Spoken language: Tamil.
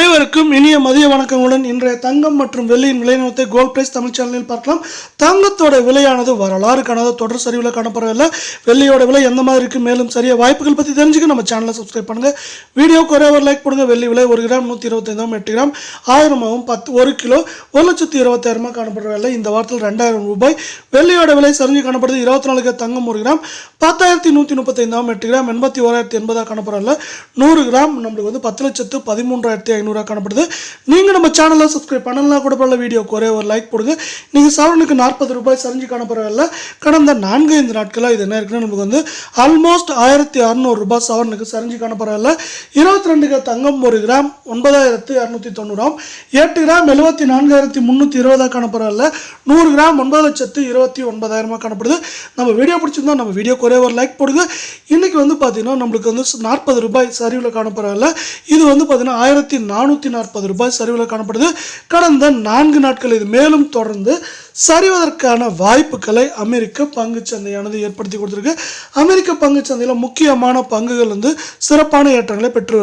அனைவருக்கும் இனிய மதிய வணக்கங்களுடன் இன்றைய தங்கம் மற்றும் வெள்ளியின் விலை நிலவரத்தை கோல்ட் பிரைஸ் தமிழ் சேனலில் பார்க்கலாம். தங்கத்தோட விலையானது வரலாறு காணாத தொடர் சரிவில் காணப்படவில்லை. வெள்ளியோட விலை எந்த மாதிரி இருக்குது, மேலும் சரியா வாய்ப்புகள் பற்றி தெரிஞ்சுக்க நம்ம சேனலை சப்ஸ்கிரைப் பண்ணுங்கள். வீடியோக்கு ஒரே ஒரு லைக் பண்ணுங்கள். வெள்ளி விலை 1 கிராம் 125, 8 கிராம் 1000, 1 கிலோ 1,20,000 காணப்படவில்லை. இந்த வாரத்தில் 2000 ரூபாய். வெள்ளியோட விலை சரிஞ்சு காணப்படுது. 24 கிராம் தங்கம் 1 கிராம் 10,135, 8 கிராம் 81,080 காணப்படவில்லை. 100 கிராம் நம்மளுக்கு வந்து 10,13,500 காணப்படுது. நீங்கள் நம்ம சேனலை சப்ஸ்கிரைப் பண்ணலாம் கூட பரவாயில்ல. வீடியோக்கு ஒரே ஒரு லைக் போடுங்க. நீங்கள் சவரனுக்கு 40 ரூபாய் சரிஞ்சு காணப்படவில்லை. கடந்த 4-5 நாட்களாக இது என்ன இருக்குன்னா நமக்கு வந்து ஆல்மோஸ்ட் 1,600 ரூபாய் சவரனுக்கு சரிஞ்சு காணப்படவில்லை. 22 கிராம் தங்கம் 1 கிராம் 9,290, 8 கிராம் 74,320 காணப்படவில்லை. 100 கிராம் 9,29,000 காணப்படுது. நம்ம வீடியோ பிடிச்சிருந்தா நம்ம வீடியோக்கு ஒரே ஒரு லைக் போடுங்க. இன்னைக்கு வந்து பார்த்தீங்கன்னா நம்மளுக்கு வந்து 40 ரூபாய் சரிவில் காணப்படவில்லை. இது வந்து பார்த்தீங்கன்னா 1,440 ரூபாய் சரிவில் காணப்படுது. கடந்த 4 நாட்கள் இது மேலும் தொடர்ந்து சரிவதற்கான வாய்ப்புகளை அமெரிக்க பங்குச்சந்தையானது ஏற்படுத்தி கொடுத்திருக்கு. அமெரிக்க பங்குச்சந்தையில் முக்கியமான பங்குகள் வந்து சிறப்பான ஏற்றங்களை பெற்று